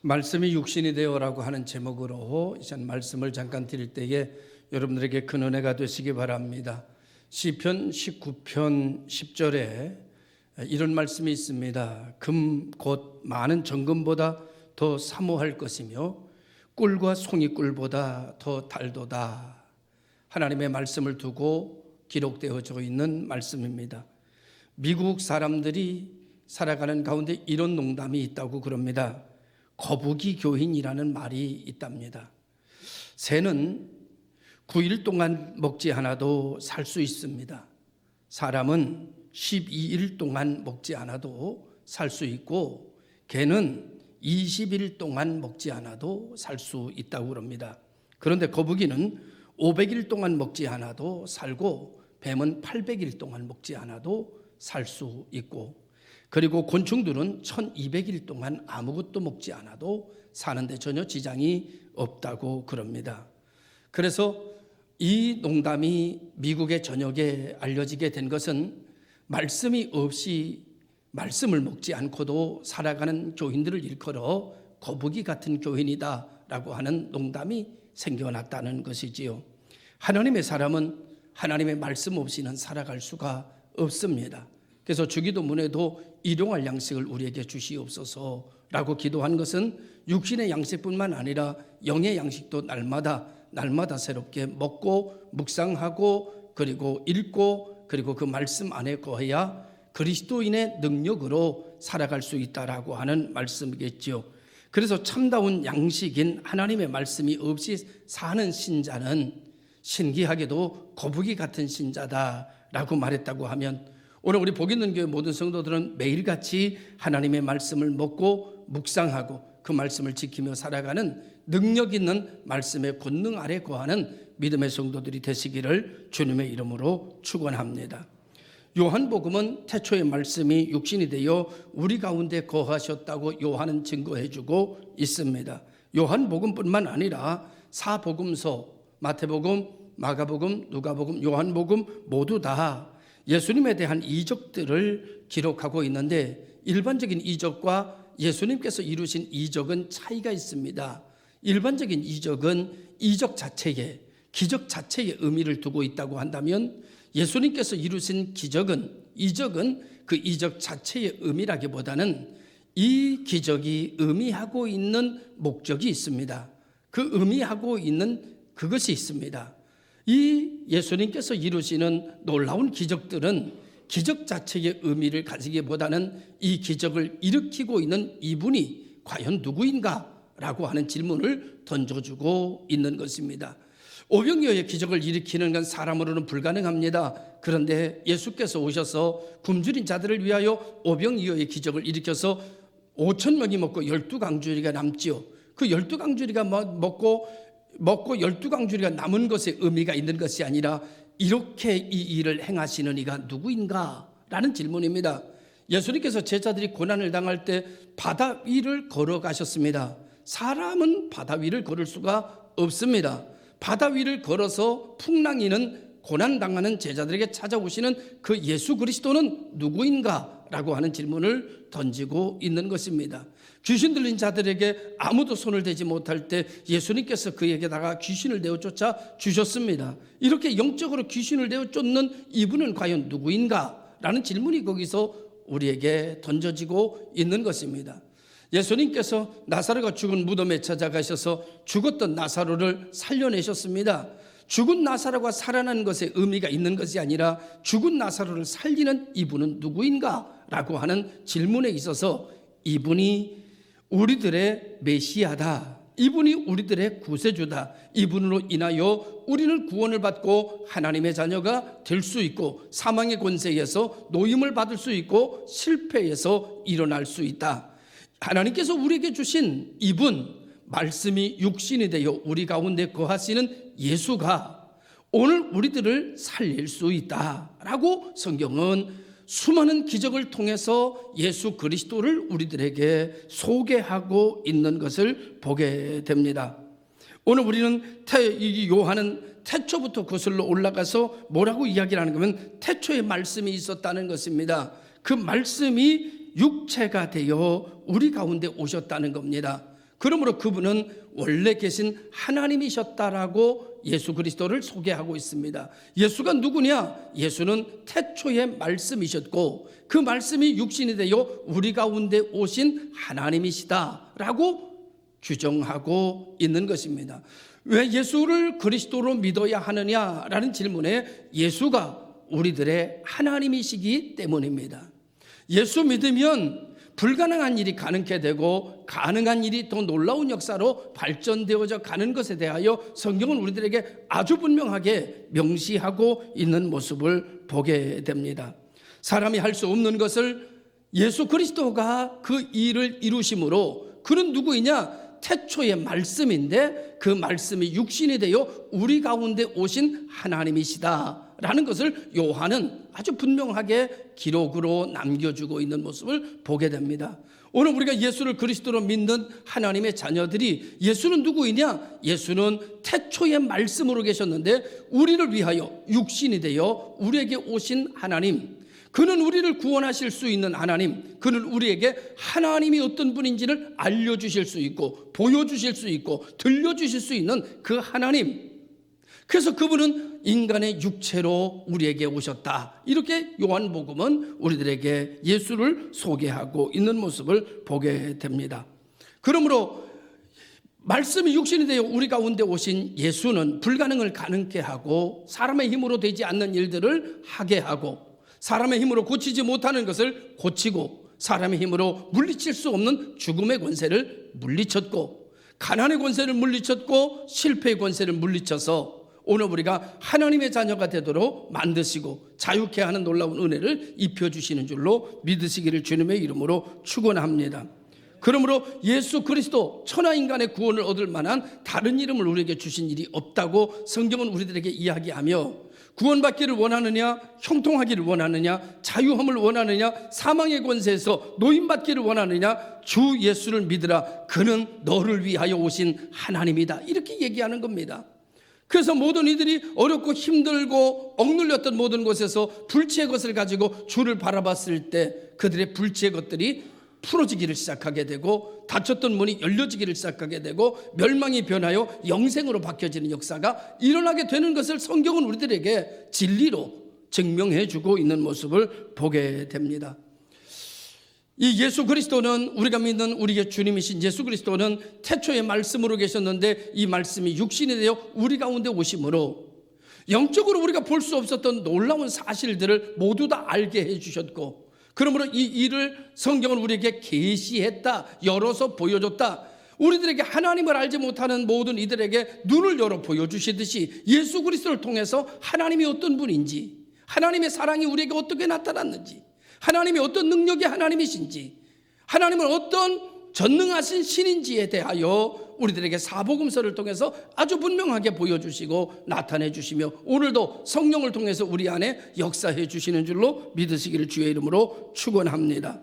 말씀이 육신이 되어라고 하는 제목으로 이전 말씀을 잠깐 드릴 때에 여러분들에게 큰 은혜가 되시기 바랍니다. 시편 19편 10절에 이런 말씀이 있습니다. 금 곧 많은 정금보다 더 사모할 것이며 꿀과 송이꿀보다 더 달도다. 하나님의 말씀을 두고 기록되어져 있는 말씀입니다. 미국 사람들이 살아가는 가운데 이런 농담이 있다고 그럽니다. 거북이 교인이라는 말이 있답니다. 새는 9일 동안 먹지 않아도 살 수 있습니다. 사람은 12일 동안 먹지 않아도 살 수 있고 개는 20일 동안 먹지 않아도 살 수 있다고 그럽니다. 그런데 거북이는 500일 동안 먹지 않아도 살고 뱀은 800일 동안 먹지 않아도 살 수 있고, 그리고 곤충들은 1200일 동안 아무것도 먹지 않아도 사는데 전혀 지장이 없다고 그럽니다. 그래서 이 농담이 미국의 전역에 알려지게 된 것은 말씀이 없이 말씀을 먹지 않고도 살아가는 교인들을 일컬어 거북이 같은 교인이다라고 하는 농담이 생겨났다는 것이지요. 하나님의 사람은 하나님의 말씀 없이는 살아갈 수가 없습니다. 그래서 주기도문에도 일용할 양식을 우리에게 주시옵소서라고 기도한 것은 육신의 양식뿐만 아니라 영의 양식도 날마다 새롭게 먹고 묵상하고 그리고 읽고 그리고 그 말씀 안에 거해야 그리스도인의 능력으로 살아갈 수 있다라고 하는 말씀이겠죠. 그래서 참다운 양식인 하나님의 말씀이 없이 사는 신자는 신기하게도 거북이 같은 신자다라고 말했다고 하면, 오늘 우리 복 있는 교회 모든 성도들은 매일같이 하나님의 말씀을 먹고 묵상하고 그 말씀을 지키며 살아가는 능력 있는 말씀의 권능 아래 거하는 믿음의 성도들이 되시기를 주님의 이름으로 축원합니다. 요한복음은 태초의 말씀이 육신이 되어 우리 가운데 거하셨다고 요한은 증거해주고 있습니다. 요한복음뿐만 아니라 사복음서, 마태복음, 마가복음, 누가복음, 요한복음 모두 다 예수님에 대한 이적들을 기록하고 있는데, 일반적인 이적과 예수님께서 이루신 이적은 차이가 있습니다. 일반적인 이적은 이적 자체에, 기적 자체에 의미를 두고 있다고 한다면, 예수님께서 이루신 이적은 그 이적 자체의 의미라기보다는 이 기적이 의미하고 있는 목적이 있습니다. 그 의미하고 있는 그것이 있습니다. 이 예수님께서 이루시는 놀라운 기적들은 기적 자체의 의미를 가지기보다는 이 기적을 일으키고 있는 이분이 과연 누구인가? 라고 하는 질문을 던져주고 있는 것입니다. 오병이어의 기적을 일으키는 건 사람으로는 불가능합니다. 그런데 예수께서 오셔서 굶주린 자들을 위하여 오병이어의 기적을 일으켜서 5,000명이 먹고 12강주리가 남지요. 그 12강주리가 먹고 12강주리가 남은 것에 의미가 있는 것이 아니라 이렇게 이 일을 행하시는 이가 누구인가? 라는 질문입니다. 예수님께서 제자들이 고난을 당할 때 바다 위를 걸어가셨습니다. 사람은 바다 위를 걸을 수가 없습니다. 바다 위를 걸어서 풍랑이는 고난당하는 제자들에게 찾아오시는 그 예수 그리스도는 누구인가? 라고 하는 질문을 던지고 있는 것입니다. 귀신 들린 자들에게 아무도 손을 대지 못할 때 예수님께서 그에게다가 귀신을 내어 쫓아 주셨습니다. 이렇게 영적으로 귀신을 내어 쫓는 이분은 과연 누구인가? 라는 질문이 거기서 우리에게 던져지고 있는 것입니다. 예수님께서 나사로가 죽은 무덤에 찾아가셔서 죽었던 나사로를 살려내셨습니다. 죽은 나사로가 살아난 것에 의미가 있는 것이 아니라 죽은 나사로를 살리는 이분은 누구인가? 라고 하는 질문에 있어서 이분이 우리들의 메시아다, 이분이 우리들의 구세주다, 이분으로 인하여 우리는 구원을 받고 하나님의 자녀가 될 수 있고 사망의 권세에서 노임을 받을 수 있고 실패에서 일어날 수 있다. 하나님께서 우리에게 주신 이분, 말씀이 육신이 되어 우리 가운데 거하시는 예수가 오늘 우리들을 살릴 수 있다라고 성경은 수많은 기적을 통해서 예수 그리스도를 우리들에게 소개하고 있는 것을 보게 됩니다. 오늘 우리는 요한은 태초부터 거슬러 올라가서 뭐라고 이야기를 하는 거면 태초에 말씀이 있었다는 것입니다. 그 말씀이 육체가 되어 우리 가운데 오셨다는 겁니다. 그러므로 그분은 원래 계신 하나님이셨다라고 예수 그리스도를 소개하고 있습니다. 예수가 누구냐? 예수는 태초의 말씀이셨고 그 말씀이 육신이 되어 우리 가운데 오신 하나님이시다라고 규정하고 있는 것입니다. 왜 예수를 그리스도로 믿어야 하느냐라는 질문에 예수가 우리들의 하나님이시기 때문입니다. 예수 믿으면 불가능한 일이 가능케 되고 가능한 일이 더 놀라운 역사로 발전되어져 가는 것에 대하여 성경은 우리들에게 아주 분명하게 명시하고 있는 모습을 보게 됩니다. 사람이 할 수 없는 것을 예수 그리스도가 그 일을 이루심으로 그는 누구이냐? 태초의 말씀인데 그 말씀이 육신이 되어 우리 가운데 오신 하나님이시다라는 것을 요한은 아주 분명하게 기록으로 남겨주고 있는 모습을 보게 됩니다. 오늘 우리가 예수를 그리스도로 믿는 하나님의 자녀들이 예수는 누구이냐? 예수는 태초의 말씀으로 계셨는데 우리를 위하여 육신이 되어 우리에게 오신 하나님, 그는 우리를 구원하실 수 있는 하나님, 그는 우리에게 하나님이 어떤 분인지를 알려주실 수 있고 보여주실 수 있고 들려주실 수 있는 그 하나님, 그래서 그분은 인간의 육체로 우리에게 오셨다. 이렇게 요한복음은 우리들에게 예수를 소개하고 있는 모습을 보게 됩니다. 그러므로 말씀이 육신이 되어 우리 가운데 오신 예수는 불가능을 가능케 하고 사람의 힘으로 되지 않는 일들을 하게 하고 사람의 힘으로 고치지 못하는 것을 고치고 사람의 힘으로 물리칠 수 없는 죽음의 권세를 물리쳤고 가난의 권세를 물리쳤고 실패의 권세를 물리쳐서 오늘 우리가 하나님의 자녀가 되도록 만드시고 자유케 하는 놀라운 은혜를 입혀주시는 줄로 믿으시기를 주님의 이름으로 축원합니다. 그러므로 예수 그리스도 천하인간의 구원을 얻을 만한 다른 이름을 우리에게 주신 일이 없다고 성경은 우리들에게 이야기하며 구원받기를 원하느냐, 형통하기를 원하느냐, 자유함을 원하느냐, 사망의 권세에서 노임받기를 원하느냐, 주 예수를 믿으라. 그는 너를 위하여 오신 하나님이다. 이렇게 얘기하는 겁니다. 그래서 모든 이들이 어렵고 힘들고 억눌렸던 모든 곳에서 불치의 것을 가지고 주를 바라봤을 때 그들의 불치의 것들이 풀어지기를 시작하게 되고 닫혔던 문이 열려지기를 시작하게 되고 멸망이 변하여 영생으로 바뀌어지는 역사가 일어나게 되는 것을 성경은 우리들에게 진리로 증명해 주고 있는 모습을 보게 됩니다. 이 예수 그리스도는 우리가 믿는 우리의 주님이신 예수 그리스도는 태초의 말씀으로 계셨는데 이 말씀이 육신이 되어 우리 가운데 오심으로 영적으로 우리가 볼 수 없었던 놀라운 사실들을 모두 다 알게 해주셨고 그러므로 이 일을 성경은 우리에게 계시했다, 열어서 보여줬다. 우리들에게 하나님을 알지 못하는 모든 이들에게 눈을 열어 보여주시듯이 예수 그리스도를 통해서 하나님이 어떤 분인지, 하나님의 사랑이 우리에게 어떻게 나타났는지, 하나님이 어떤 능력의 하나님이신지, 하나님은 어떤 전능하신 신인지에 대하여 우리들에게 사복음서를 통해서 아주 분명하게 보여주시고 나타내 주시며 오늘도 성령을 통해서 우리 안에 역사해 주시는 줄로 믿으시기를 주의 이름으로 축원합니다.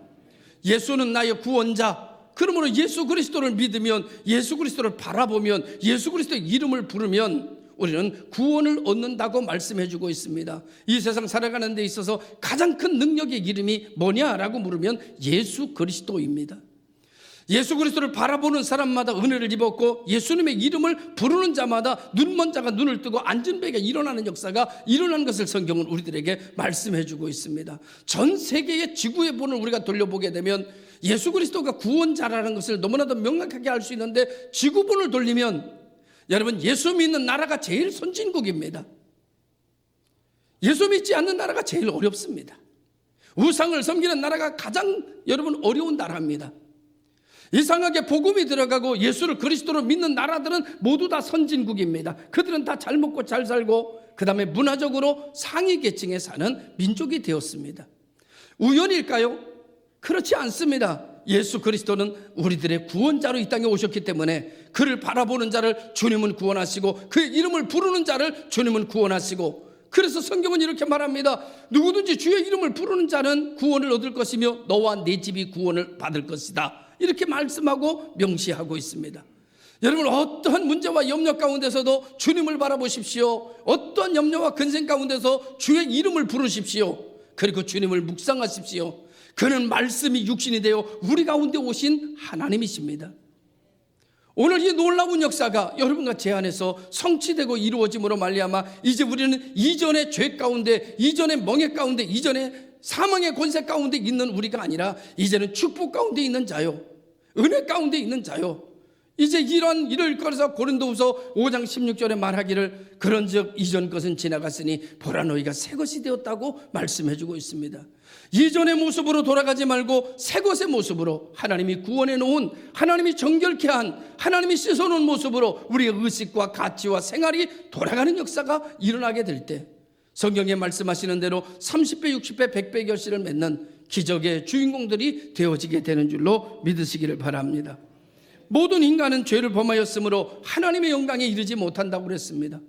예수는 나의 구원자. 그러므로 예수 그리스도를 믿으면, 예수 그리스도를 바라보면, 예수 그리스도의 이름을 부르면 우리는 구원을 얻는다고 말씀해 주고 있습니다. 이 세상 살아가는 데 있어서 가장 큰 능력의 이름이 뭐냐라고 물으면 예수 그리스도입니다. 예수 그리스도를 바라보는 사람마다 은혜를 입었고 예수님의 이름을 부르는 자마다 눈먼 자가 눈을 뜨고 앉은 배가 일어나는 역사가 일어나는 것을 성경은 우리들에게 말씀해 주고 있습니다. 전 세계의 지구의 본을 우리가 돌려보게 되면 예수 그리스도가 구원자라는 것을 너무나도 명확하게 알 수 있는데 지구본을 돌리면 여러분 예수 믿는 나라가 제일 선진국입니다. 예수 믿지 않는 나라가 제일 어렵습니다. 우상을 섬기는 나라가 가장 여러분 어려운 나라입니다. 이상하게 복음이 들어가고 예수를 그리스도로 믿는 나라들은 모두 다 선진국입니다. 그들은 다 잘 먹고 잘 살고 그 다음에 문화적으로 상위 계층에 사는 민족이 되었습니다. 우연일까요? 그렇지 않습니다. 예수 그리스도는 우리들의 구원자로 이 땅에 오셨기 때문에 그를 바라보는 자를 주님은 구원하시고 그의 이름을 부르는 자를 주님은 구원하시고 그래서 성경은 이렇게 말합니다. 누구든지 주의 이름을 부르는 자는 구원을 얻을 것이며 너와 네 집이 구원을 받을 것이다. 이렇게 말씀하고 명시하고 있습니다. 여러분 어떠한 문제와 염려 가운데서도 주님을 바라보십시오. 어떠한 염려와 근심 가운데서 주의 이름을 부르십시오. 그리고 주님을 묵상하십시오. 그는 말씀이 육신이 되어 우리 가운데 오신 하나님이십니다. 오늘 이 놀라운 역사가 여러분과 제 안에서 성취되고 이루어짐으로 말미암아 이제 우리는 이전의 죄 가운데, 이전의 멍에 가운데, 이전의 사망의 권세 가운데 있는 우리가 아니라 이제는 축복 가운데 있는 자요, 은혜 가운데 있는 자요. 이제 이런 일을 걸어서 고린도후서 5장 16절에 말하기를 그런즉 이전 것은 지나갔으니 보라 너희가 새 것이 되었다고 말씀해주고 있습니다. 이전의 모습으로 돌아가지 말고 새 것의 모습으로, 하나님이 구원해 놓은, 하나님이 정결케 한, 하나님이 씻어놓은 모습으로 우리의 의식과 가치와 생활이 돌아가는 역사가 일어나게 될 때 성경에 말씀하시는 대로 30배, 60배, 100배 결실을 맺는 기적의 주인공들이 되어지게 되는 줄로 믿으시기를 바랍니다. 모든 인간은 죄를 범하였으므로 하나님의 영광에 이르지 못한다고 그랬습니다.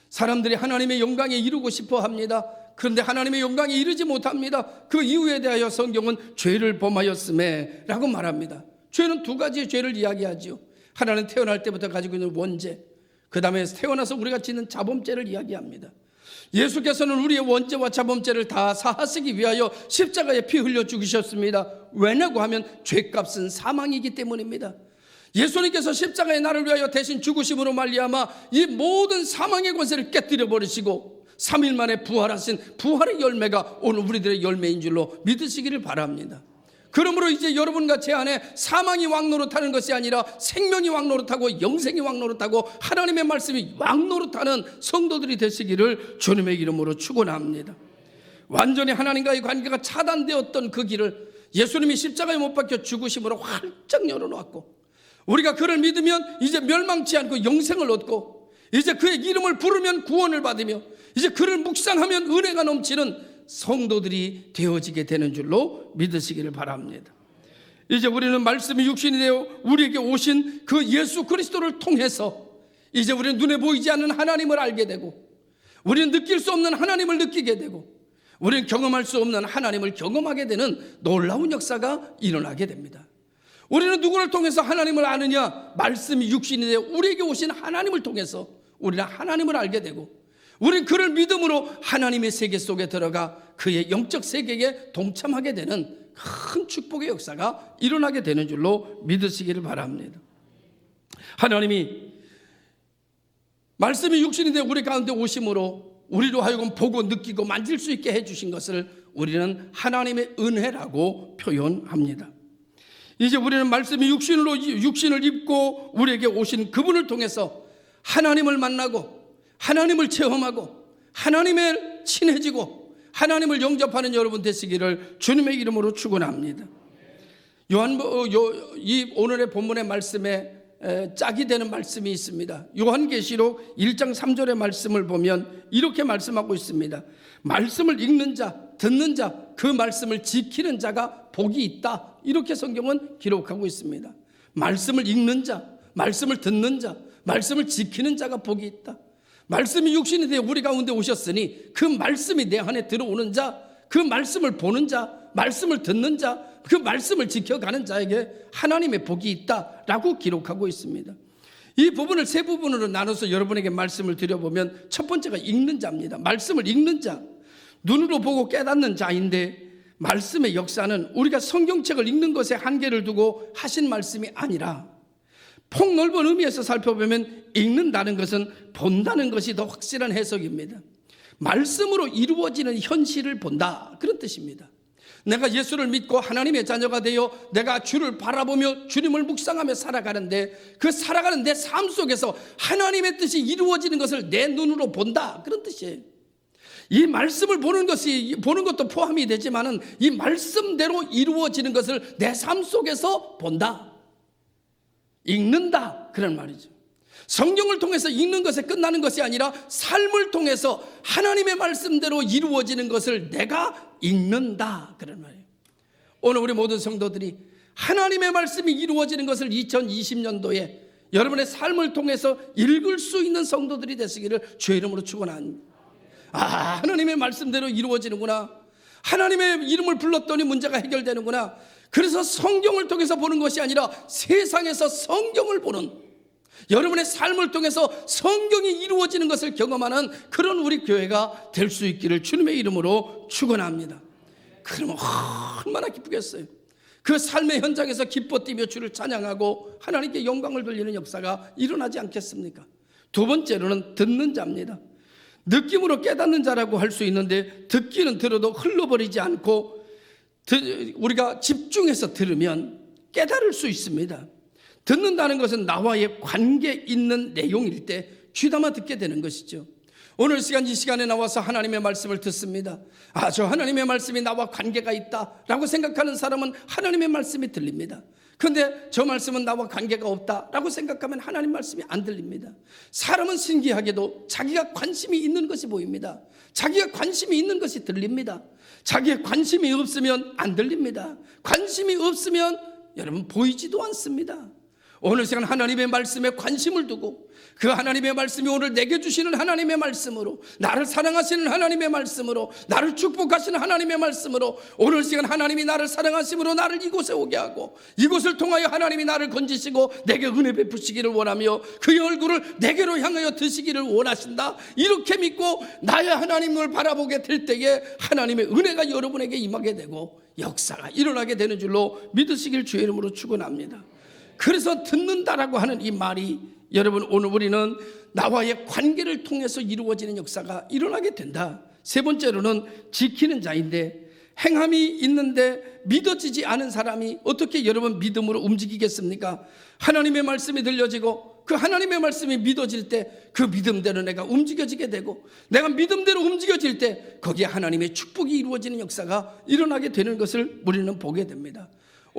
사람들이 하나님의 영광에 이르고 싶어 합니다. 그런데 하나님의 영광에 이르지 못합니다. 그 이유에 대하여 성경은 죄를 범하였음에 라고 말합니다. 죄는 두 가지의 죄를 이야기하지요. 하나는 태어날 때부터 가지고 있는 원죄, 그 다음에 태어나서 우리가 짓는 자범죄를 이야기합니다. 예수께서는 우리의 원죄와 자범죄를 다 사하시기 위하여 십자가에 피 흘려 죽으셨습니다. 왜냐고 하면 죄값은 사망이기 때문입니다. 예수님께서 십자가에 나를 위하여 대신 죽으심으로 말미암아 이 모든 사망의 권세를 깨뜨려 버리시고 3일 만에 부활하신 부활의 열매가 오늘 우리들의 열매인 줄로 믿으시기를 바랍니다. 그러므로 이제 여러분과 제 안에 사망이 왕노릇하는 것이 아니라 생명이 왕노릇하고 영생이 왕노릇하고 하나님의 말씀이 왕노릇하는 성도들이 되시기를 주님의 이름으로 축원합니다. 완전히 하나님과의 관계가 차단되었던 그 길을 예수님이 십자가에 못 박혀 죽으심으로 활짝 열어놓았고, 우리가 그를 믿으면 이제 멸망치 않고 영생을 얻고, 이제 그의 이름을 부르면 구원을 받으며, 이제 그를 묵상하면 은혜가 넘치는 성도들이 되어지게 되는 줄로 믿으시기를 바랍니다. 이제 우리는 말씀이 육신이 되어 우리에게 오신 그 예수 그리스도를 통해서 이제 우리는 눈에 보이지 않는 하나님을 알게 되고, 우리는 느낄 수 없는 하나님을 느끼게 되고, 우리는 경험할 수 없는 하나님을 경험하게 되는 놀라운 역사가 일어나게 됩니다. 우리는 누구를 통해서 하나님을 아느냐? 말씀이 육신이 되어 우리에게 오신 하나님을 통해서 우리는 하나님을 알게 되고, 우리는 그를 믿음으로 하나님의 세계 속에 들어가 그의 영적 세계에 동참하게 되는 큰 축복의 역사가 일어나게 되는 줄로 믿으시기를 바랍니다. 하나님이 말씀이 육신이 되어 우리 가운데 오심으로 우리로 하여금 보고 느끼고 만질 수 있게 해주신 것을 우리는 하나님의 은혜라고 표현합니다. 이제 우리는 말씀이 육신을 입고 우리에게 오신 그분을 통해서 하나님을 만나고 하나님을 체험하고 하나님을 친해지고 하나님을 영접하는 여러분 되시기를 주님의 이름으로 축원합니다. 이 오늘의 본문의 말씀에 짝이 되는 말씀이 있습니다. 요한계시록 1장 3절의 말씀을 보면 이렇게 말씀하고 있습니다. 말씀을 읽는 자, 듣는 자, 그 말씀을 지키는 자가 복이 있다, 이렇게 성경은 기록하고 있습니다. 말씀을 읽는 자, 말씀을 듣는 자, 말씀을 지키는 자가 복이 있다. 말씀이 육신이 되어 우리 가운데 오셨으니 그 말씀이 내 안에 들어오는 자, 그 말씀을 보는 자, 말씀을 듣는 자, 그 말씀을 지켜가는 자에게 하나님의 복이 있다라고 기록하고 있습니다. 이 부분을 세 부분으로 나눠서 여러분에게 말씀을 드려보면 첫 번째가 읽는 자입니다. 말씀을 읽는 자, 눈으로 보고 깨닫는 자인데, 말씀의 역사는 우리가 성경책을 읽는 것에 한계를 두고 하신 말씀이 아니라 폭넓은 의미에서 살펴보면 읽는다는 것은 본다는 것이 더 확실한 해석입니다. 말씀으로 이루어지는 현실을 본다, 그런 뜻입니다. 내가 예수를 믿고 하나님의 자녀가 되어 내가 주를 바라보며 주님을 묵상하며 살아가는데, 그 살아가는 내 삶 속에서 하나님의 뜻이 이루어지는 것을 내 눈으로 본다, 그런 뜻이에요. 이 말씀을 보는 것도 포함이 되지만은 이 말씀대로 이루어지는 것을 내 삶 속에서 본다, 읽는다, 그런 말이죠. 성경을 통해서 읽는 것에 끝나는 것이 아니라 삶을 통해서 하나님의 말씀대로 이루어지는 것을 내가 읽는다, 그런 말이에요. 오늘 우리 모든 성도들이 하나님의 말씀이 이루어지는 것을 2020년도에 여러분의 삶을 통해서 읽을 수 있는 성도들이 되시기를 주의 이름으로 축원합니다. 하나님의 말씀대로 이루어지는구나, 하나님의 이름을 불렀더니 문제가 해결되는구나. 그래서 성경을 통해서 보는 것이 아니라 세상에서 성경을 보는, 여러분의 삶을 통해서 성경이 이루어지는 것을 경험하는 그런 우리 교회가 될 수 있기를 주님의 이름으로 축원합니다. 그러면 얼마나 기쁘겠어요. 그 삶의 현장에서 기뻐 뛰며 주를 찬양하고 하나님께 영광을 돌리는 역사가 일어나지 않겠습니까? 두 번째로는 듣는 자입니다. 느낌으로 깨닫는 자라고 할 수 있는데, 듣기는 들어도 흘러버리지 않고 우리가 집중해서 들으면 깨달을 수 있습니다. 듣는다는 것은 나와의 관계 있는 내용일 때 귀담아 듣게 되는 것이죠. 오늘 이 시간에 나와서 하나님의 말씀을 듣습니다. 저 하나님의 말씀이 나와 관계가 있다라고 생각하는 사람은 하나님의 말씀이 들립니다. 그런데 저 말씀은 나와 관계가 없다라고 생각하면 하나님 말씀이 안 들립니다. 사람은 신기하게도 자기가 관심이 있는 것이 보입니다. 자기가 관심이 있는 것이 들립니다. 자기의 관심이 없으면 안 들립니다. 관심이 없으면 여러분 보이지도 않습니다. 오늘 시간 하나님의 말씀에 관심을 두고 그 하나님의 말씀이 오늘 내게 주시는 하나님의 말씀으로, 나를 사랑하시는 하나님의 말씀으로, 나를 축복하시는 하나님의 말씀으로, 오늘 시간 하나님이 나를 사랑하심으로 나를 이곳에 오게 하고 이곳을 통하여 하나님이 나를 건지시고 내게 은혜 베푸시기를 원하며 그의 얼굴을 내게로 향하여 드시기를 원하신다, 이렇게 믿고 나의 하나님을 바라보게 될 때에 하나님의 은혜가 여러분에게 임하게 되고 역사가 일어나게 되는 줄로 믿으시길 주의 이름으로 축원합니다. 그래서 듣는다라고 하는 이 말이 여러분, 오늘 우리는 나와의 관계를 통해서 이루어지는 역사가 일어나게 된다. 세 번째로는 지키는 자인데, 행함이 있는데 믿어지지 않은 사람이 어떻게 여러분 믿음으로 움직이겠습니까? 하나님의 말씀이 들려지고 그 하나님의 말씀이 믿어질 때 그 믿음대로 내가 움직여지게 되고, 내가 믿음대로 움직여질 때 거기에 하나님의 축복이 이루어지는 역사가 일어나게 되는 것을 우리는 보게 됩니다.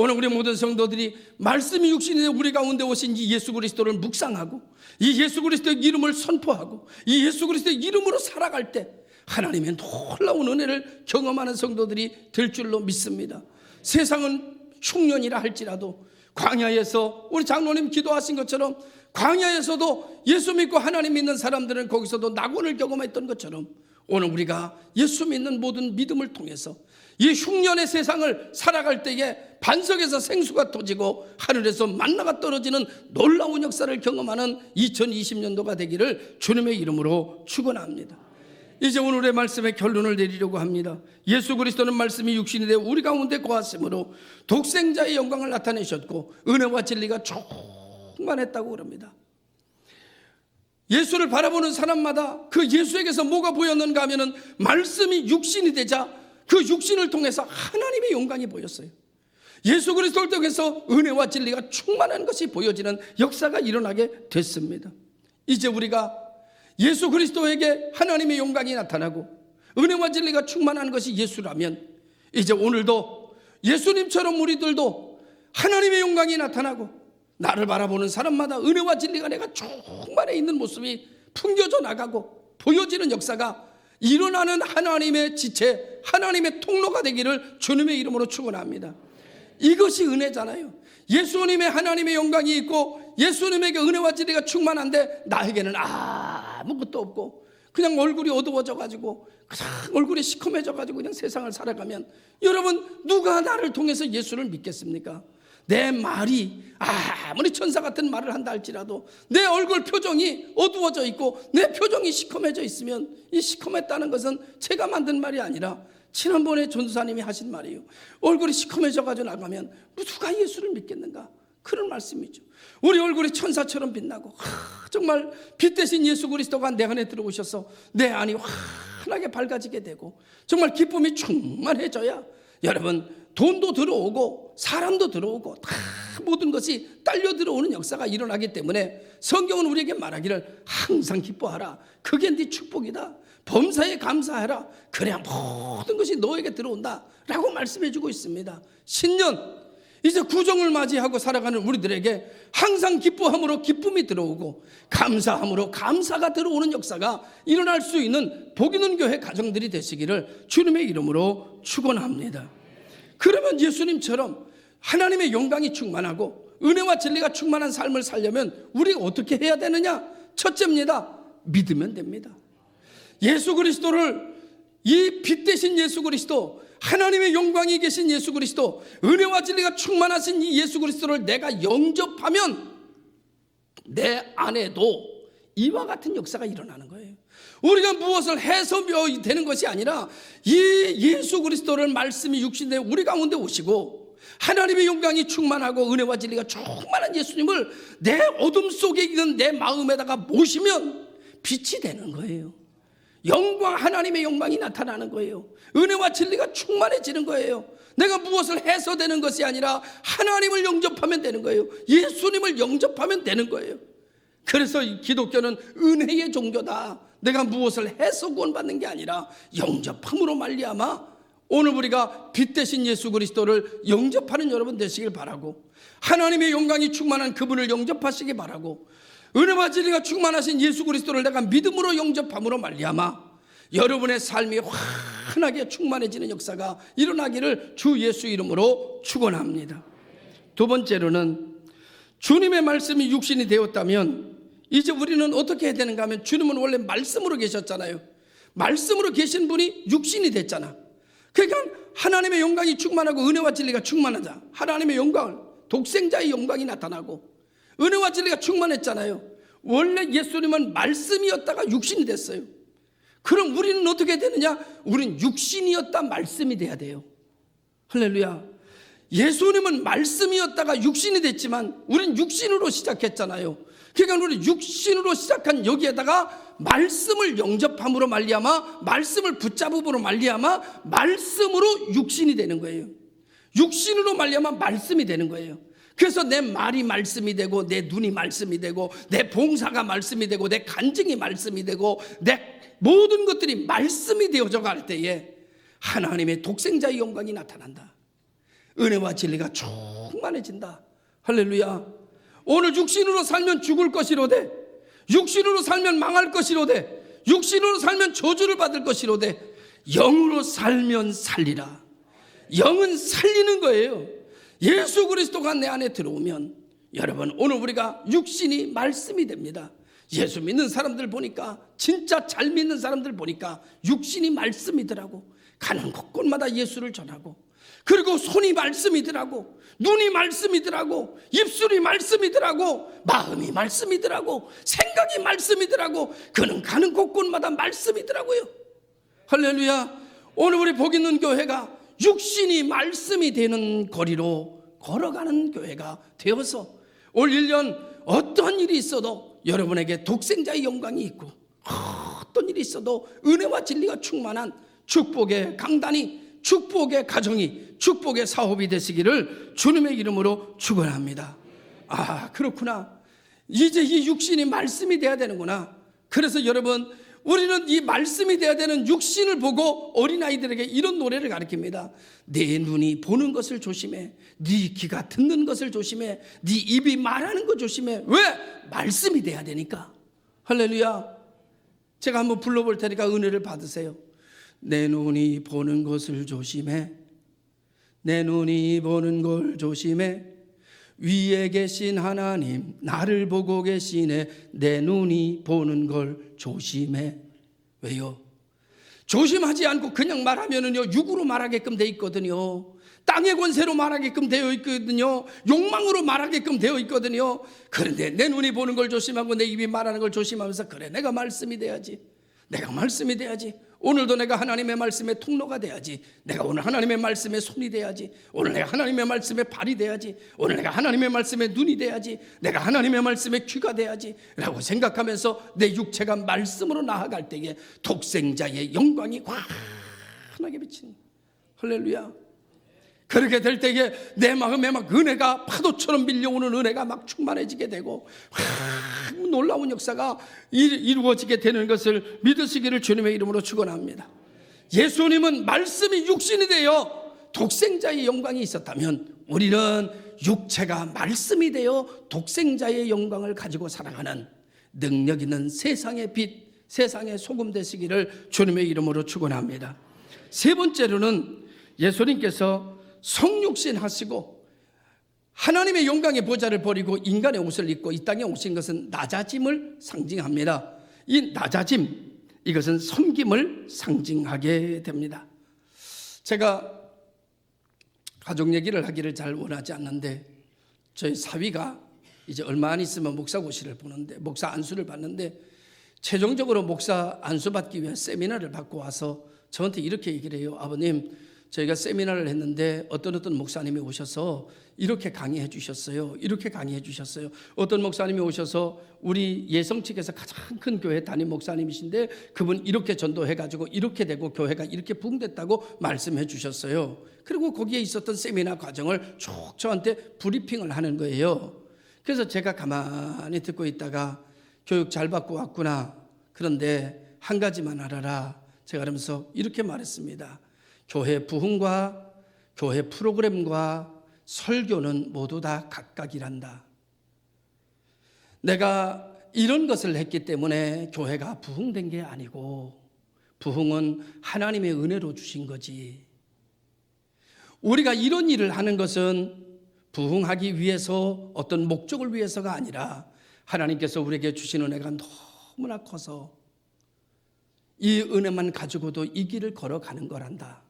오늘 우리 모든 성도들이 말씀이 육신이 되어 우리 가운데 오신 이 예수 그리스도를 묵상하고 이 예수 그리스도의 이름을 선포하고 이 예수 그리스도의 이름으로 살아갈 때 하나님의 놀라운 은혜를 경험하는 성도들이 될 줄로 믿습니다. 세상은 흉년이라 할지라도 광야에서 우리 장로님 기도하신 것처럼 광야에서도 예수 믿고 하나님 믿는 사람들은 거기서도 낙원을 경험했던 것처럼 오늘 우리가 예수 믿는 모든 믿음을 통해서 이 흉년의 세상을 살아갈 때에 반석에서 생수가 터지고 하늘에서 만나가 떨어지는 놀라운 역사를 경험하는 2020년도가 되기를 주님의 이름으로 축원합니다. 이제 오늘의 말씀의 결론을 내리려고 합니다. 예수 그리스도는 말씀이 육신이 되어 우리 가운데 거하심으로 독생자의 영광을 나타내셨고 은혜와 진리가 충만했다고 그럽니다. 예수를 바라보는 사람마다 그 예수에게서 뭐가 보였는가 하면은 말씀이 육신이 되자 그 육신을 통해서 하나님의 영광이 보였어요. 예수 그리스도를 통해서 은혜와 진리가 충만한 것이 보여지는 역사가 일어나게 됐습니다. 이제 우리가 예수 그리스도에게 하나님의 영광이 나타나고 은혜와 진리가 충만한 것이 예수라면 이제 오늘도 예수님처럼 우리들도 하나님의 영광이 나타나고 나를 바라보는 사람마다 은혜와 진리가 내가 충만해 있는 모습이 풍겨져 나가고 보여지는 역사가 일어나는 하나님의 지체, 하나님의 통로가 되기를 주님의 이름으로 축원합니다. 이것이 은혜잖아요. 예수님의 하나님의 영광이 있고 예수님에게 은혜와 진리가 충만한데 나에게는 아무것도 없고 그냥 얼굴이 어두워져 가지고 그냥 얼굴이 시커매져 가지고 그냥 세상을 살아가면 여러분 누가 나를 통해서 예수를 믿겠습니까? 내 말이 아무리 천사 같은 말을 한다 할지라도 내 얼굴 표정이 어두워져 있고 내 표정이 시커매져 있으면 이 시커맸다는 것은 제가 만든 말이 아니라 지난번에 전도사님이 하신 말이에요. 얼굴이 시커매져 가지고 나가면 누가 예수를 믿겠는가? 그런 말씀이죠. 우리 얼굴이 천사처럼 빛나고 정말 빛 대신 예수 그리스도가 내 안에 들어오셔서 내 안이 환하게 밝아지게 되고 정말 기쁨이 충만해져야 여러분 돈도 들어오고 사람도 들어오고 다 모든 것이 딸려 들어오는 역사가 일어나기 때문에 성경은 우리에게 말하기를 항상 기뻐하라. 그게 네 축복이다. 범사에 감사하라. 그래야 모든 것이 너에게 들어온다 라고 말씀해 주고 있습니다. 신년 이제 구정을 맞이하고 살아가는 우리들에게 항상 기뻐함으로 기쁨이 들어오고 감사함으로 감사가 들어오는 역사가 일어날 수 있는 복 있는 교회 가정들이 되시기를 주님의 이름으로 축원합니다. 그러면 예수님처럼 하나님의 영광이 충만하고 은혜와 진리가 충만한 삶을 살려면 우리가 어떻게 해야 되느냐? 첫째입니다. 믿으면 됩니다. 예수 그리스도를 이 빛 대신 예수 그리스도 하나님의 영광이 계신 예수 그리스도 은혜와 진리가 충만하신 이 예수 그리스도를 내가 영접하면 내 안에도 이와 같은 역사가 일어나는 거예요. 우리가 무엇을 해서 되는 것이 아니라 이 예수 그리스도를 말씀이 육신되어 우리 가운데 오시고 하나님의 영광이 충만하고 은혜와 진리가 충만한 예수님을 내 어둠 속에 있는 내 마음에다가 모시면 빛이 되는 거예요. 영광, 하나님의 영광이 나타나는 거예요. 은혜와 진리가 충만해지는 거예요. 내가 무엇을 해서 되는 것이 아니라 하나님을 영접하면 되는 거예요. 예수님을 영접하면 되는 거예요. 그래서 기독교는 은혜의 종교다. 내가 무엇을 해서 구원받는 게 아니라 영접함으로 말미암아 오늘 우리가 빛 대신 예수 그리스도를 영접하는 여러분 되시길 바라고, 하나님의 영광이 충만한 그분을 영접하시기 바라고, 은혜와 진리가 충만하신 예수 그리스도를 내가 믿음으로 영접함으로 말미암아 여러분의 삶이 환하게 충만해지는 역사가 일어나기를 주 예수 이름으로 축원합니다. 두 번째로는 주님의 말씀이 육신이 되었다면 이제 우리는 어떻게 해야 되는가 하면, 주님은 원래 말씀으로 계셨잖아요. 말씀으로 계신 분이 육신이 됐잖아. 그러니까 하나님의 영광이 충만하고 은혜와 진리가 충만하자. 하나님의 영광을, 독생자의 영광이 나타나고 은혜와 진리가 충만했잖아요. 원래 예수님은 말씀이었다가 육신이 됐어요. 그럼 우리는 어떻게 되느냐? 우리는 육신이었다 말씀이 돼야 돼요. 할렐루야. 예수님은 말씀이었다가 육신이 됐지만 우리는 육신으로 시작했잖아요. 그러니까 우리 육신으로 시작한 여기에다가 말씀을 영접함으로 말미암아, 말씀을 붙잡음으로 말미암아 말씀으로 육신이 되는 거예요. 육신으로 말미암아 말씀이 되는 거예요. 그래서 내 말이 말씀이 되고, 내 눈이 말씀이 되고, 내 봉사가 말씀이 되고, 내 간증이 말씀이 되고, 내 모든 것들이 말씀이 되어져 갈 때에 하나님의 독생자의 영광이 나타난다. 은혜와 진리가 충만해진다. 할렐루야. 오늘 육신으로 살면 죽을 것이로되, 육신으로 살면 망할 것이로되, 육신으로 살면 저주를 받을 것이로되, 영으로 살면 살리라. 영은 살리는 거예요. 예수 그리스도가 내 안에 들어오면, 여러분, 오늘 우리가 육신이 말씀이 됩니다. 예수 믿는 사람들 보니까, 진짜 잘 믿는 사람들 보니까 육신이 말씀이더라고. 가는 곳곳마다 예수를 전하고, 그리고 손이 말씀이더라고, 눈이 말씀이더라고, 입술이 말씀이더라고, 마음이 말씀이더라고, 생각이 말씀이더라고. 그는 가는 곳곳마다 말씀이더라고요. 할렐루야. 오늘 우리 복 있는 교회가 육신이 말씀이 되는 거리로 걸어가는 교회가 되어서 올 1년 어떤 일이 있어도 여러분에게 독생자의 영광이 있고, 어떤 일이 있어도 은혜와 진리가 충만한 축복의 강단이, 축복의 가정이, 축복의 사업이 되시기를 주님의 이름으로 축원합니다. 아, 그렇구나. 이제 이 육신이 말씀이 돼야 되는구나. 그래서 여러분, 우리는 이 말씀이 돼야 되는 육신을 보고 어린아이들에게 이런 노래를 가르칩니다. 내 눈이 보는 것을 조심해, 네 귀가 듣는 것을 조심해, 네 입이 말하는 것 조심해. 왜? 말씀이 돼야 되니까. 할렐루야. 제가 한번 불러볼 테니까 은혜를 받으세요. 내 눈이 보는 것을 조심해, 내 눈이 보는 걸 조심해, 위에 계신 하나님 나를 보고 계시네. 내 눈이 보는 걸 조심해. 왜요? 조심하지 않고 그냥 말하면은요, 육으로 말하게끔 돼 있거든요. 땅의 권세로 말하게끔 되어 있거든요. 욕망으로 말하게끔 되어 있거든요. 그런데 내 눈이 보는 걸 조심하고 내 입이 말하는 걸 조심하면서, 그래, 내가 말씀이 돼야지, 내가 말씀이 돼야지. 오늘도 내가 하나님의 말씀의 통로가 돼야지. 내가 오늘 하나님의 말씀의 손이 돼야지. 오늘 내가 하나님의 말씀의 발이 돼야지. 오늘 내가 하나님의 말씀의 눈이 돼야지. 내가 하나님의 말씀의 귀가 돼야지 라고 생각하면서 내 육체가 말씀으로 나아갈 때에 독생자의 영광이 환하게 비치는, 할렐루야. 그렇게 될 때에 내 마음에 막 은혜가 파도처럼 밀려오는 은혜가 막 충만해지게 되고 놀라운 역사가 이루어지게 되는 것을 믿으시기를 주님의 이름으로 축원합니다. 예수님은 말씀이 육신이 되어 독생자의 영광이 있었다면 우리는 육체가 말씀이 되어 독생자의 영광을 가지고 살아가는 능력 있는 세상의 빛, 세상의 소금 되시기를 주님의 이름으로 축원합니다. 세 번째로는 예수님께서 성육신 하시고 하나님의 영광의 보좌를 버리고 인간의 옷을 입고 이 땅에 오신 것은 낮아짐을 상징합니다. 이 낮아짐, 이것은 섬김을 상징하게 됩니다. 제가 가족 얘기를 하기를 잘 원하지 않는데, 저희 사위가 이제 얼마 안 있으면 목사고시를 보는데, 목사 안수를 받는데, 최종적으로 목사 안수 받기 위한 세미나를 받고 와서 저한테 이렇게 얘기를 해요. 아버님, 저희가 세미나를 했는데 어떤 목사님이 오셔서 이렇게 강의해 주셨어요. 이렇게 강의해 주셨어요. 어떤 목사님이 오셔서 우리 예성 측에서 가장 큰 교회 담임 목사님이신데 그분 이렇게 전도해가지고 이렇게 되고 교회가 이렇게 부흥됐다고 말씀해 주셨어요. 그리고 거기에 있었던 세미나 과정을 쭉 저한테 브리핑을 하는 거예요. 그래서 제가 가만히 듣고 있다가 교육 잘 받고 왔구나. 그런데 한 가지만 알아라. 제가 그러면서 이렇게 말했습니다. 교회 부흥과 교회 프로그램과 설교는 모두 다 각각이란다. 내가 이런 것을 했기 때문에 교회가 부흥된 게 아니고 부흥은 하나님의 은혜로 주신 거지. 우리가 이런 일을 하는 것은 부흥하기 위해서 어떤 목적을 위해서가 아니라 하나님께서 우리에게 주신 은혜가 너무나 커서 이 은혜만 가지고도 이 길을 걸어가는 거란다.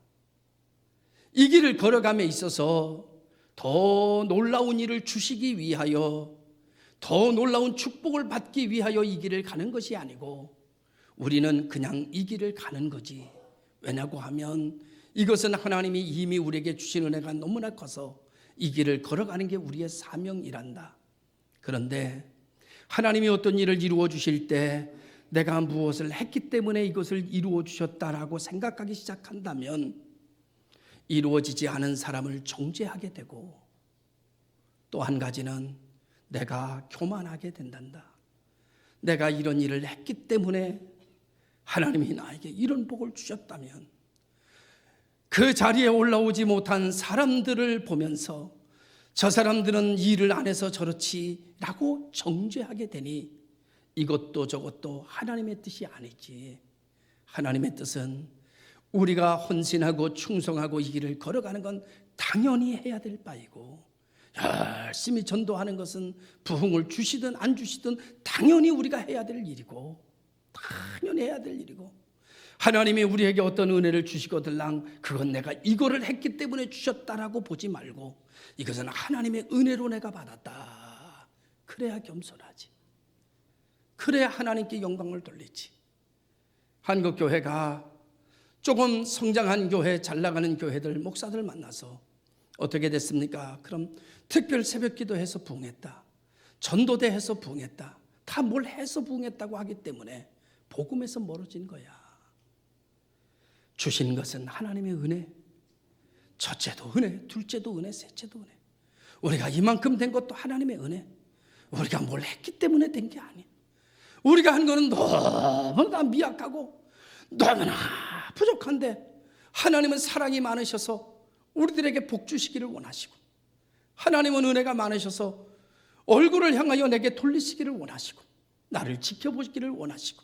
이 길을 걸어감에 있어서 더 놀라운 일을 주시기 위하여, 더 놀라운 축복을 받기 위하여 이 길을 가는 것이 아니고 우리는 그냥 이 길을 가는 거지. 왜냐고 하면 이것은 하나님이 이미 우리에게 주신 은혜가 너무나 커서 이 길을 걸어가는 게 우리의 사명이란다. 그런데 하나님이 어떤 일을 이루어 주실 때 내가 무엇을 했기 때문에 이것을 이루어 주셨다라고 생각하기 시작한다면 이루어지지 않은 사람을 정죄하게 되고 또 한 가지는 내가 교만하게 된단다. 내가 이런 일을 했기 때문에 하나님이 나에게 이런 복을 주셨다면 그 자리에 올라오지 못한 사람들을 보면서 저 사람들은 이 일을 안 해서 저렇지라고 정죄하게 되니 이것도 저것도 하나님의 뜻이 아니지. 하나님의 뜻은 우리가 헌신하고 충성하고 이 길을 걸어가는 건 당연히 해야 될 바이고 열심히 전도하는 것은 부흥을 주시든 안 주시든 당연히 우리가 해야 될 일이고 당연히 해야 될 일이고 하나님이 우리에게 어떤 은혜를 주시거들랑 그건 내가 이거를 했기 때문에 주셨다라고 보지 말고 이것은 하나님의 은혜로 내가 받았다. 그래야 겸손하지. 그래야 하나님께 영광을 돌리지. 한국교회가 조금 성장한 교회, 잘 나가는 교회들, 목사들 만나서 어떻게 됐습니까? 그럼 특별 새벽기도 해서 부흥했다. 전도대 해서 부흥했다. 다 뭘 해서 부흥했다고 하기 때문에 복음에서 멀어진 거야. 주신 것은 하나님의 은혜. 첫째도 은혜, 둘째도 은혜, 셋째도 은혜. 우리가 이만큼 된 것도 하나님의 은혜. 우리가 뭘 했기 때문에 된 게 아니야. 우리가 한 거는 너무나 미약하고 너무나 부족한데 하나님은 사랑이 많으셔서 우리들에게 복 주시기를 원하시고 하나님은 은혜가 많으셔서 얼굴을 향하여 내게 돌리시기를 원하시고 나를 지켜보시기를 원하시고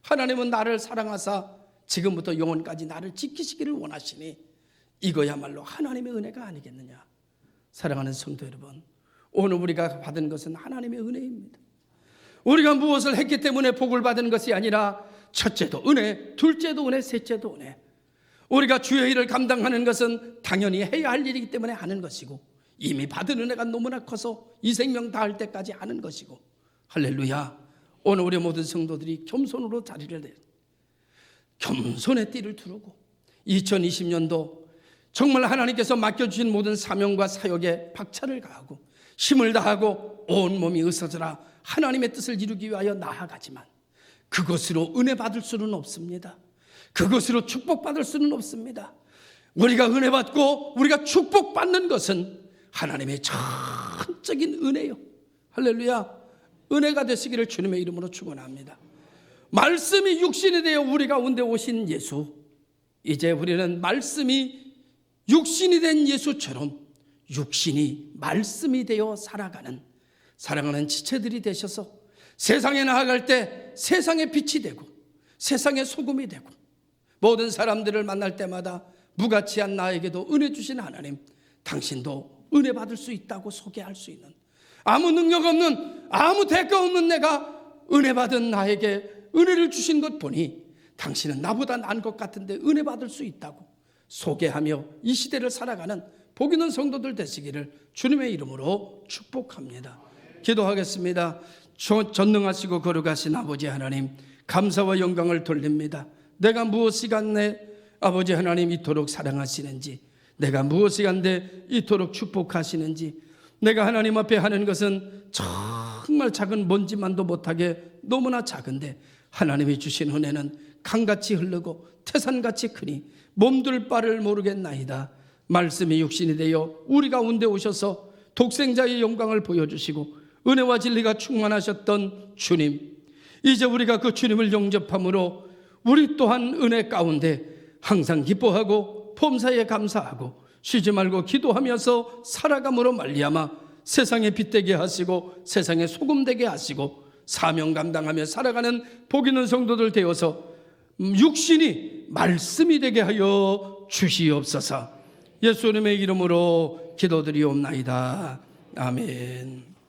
하나님은 나를 사랑하사 지금부터 영원까지 나를 지키시기를 원하시니 이거야말로 하나님의 은혜가 아니겠느냐. 사랑하는 성도 여러분, 오늘 우리가 받은 것은 하나님의 은혜입니다. 우리가 무엇을 했기 때문에 복을 받은 것이 아니라 첫째도 은혜, 둘째도 은혜, 셋째도 은혜. 우리가 주의 일을 감당하는 것은 당연히 해야 할 일이기 때문에 하는 것이고 이미 받은 은혜가 너무나 커서 이 생명 다할 때까지 하는 것이고 할렐루야. 오늘 우리 모든 성도들이 겸손으로 자리를 내 겸손의 띠를 두르고 2020년도 정말 하나님께서 맡겨주신 모든 사명과 사역에 박차를 가하고 힘을 다하고 온몸이 으스러져라 하나님의 뜻을 이루기 위하여 나아가지만 그것으로 은혜 받을 수는 없습니다. 그것으로 축복받을 수는 없습니다. 우리가 은혜 받고 우리가 축복받는 것은 하나님의 전적인 은혜요. 할렐루야. 은혜가 되시기를 주님의 이름으로 축원합니다. 말씀이 육신이 되어 우리 가운데 오신 예수, 이제 우리는 말씀이 육신이 된 예수처럼 육신이 말씀이 되어 살아가는 사랑하는 지체들이 되셔서 세상에 나아갈 때 세상의 빛이 되고 세상의 소금이 되고 모든 사람들을 만날 때마다 무가치한 나에게도 은혜 주신 하나님, 당신도 은혜 받을 수 있다고 소개할 수 있는, 아무 능력 없는, 아무 대가 없는 내가 은혜 받은 나에게 은혜를 주신 것 보니 당신은 나보다 나은 것 같은데 은혜 받을 수 있다고 소개하며 이 시대를 살아가는 복 있는 성도들 되시기를 주님의 이름으로 축복합니다. 기도하겠습니다. 전능하시고 거룩하신 아버지 하나님, 감사와 영광을 돌립니다. 내가 무엇이간 내 아버지 하나님 이토록 사랑하시는지, 내가 무엇이 간데 이토록 축복하시는지, 내가 하나님 앞에 하는 것은 정말 작은 먼지만도 못하게 너무나 작은데 하나님이 주신 은혜는 강같이 흐르고 태산같이 크니 몸둘 바를 모르겠나이다. 말씀이 육신이 되어 우리 가운데 오셔서 독생자의 영광을 보여주시고 은혜와 진리가 충만하셨던 주님, 이제 우리가 그 주님을 영접함으로 우리 또한 은혜 가운데 항상 기뻐하고 범사에 감사하고 쉬지 말고 기도하면서 살아감으로 말미암아 세상에 빛되게 하시고 세상에 소금 되게 하시고 사명 감당하며 살아가는 복 있는 성도들 되어서 육신이 말씀이 되게 하여 주시옵소서. 예수님의 이름으로 기도드리옵나이다. 아멘.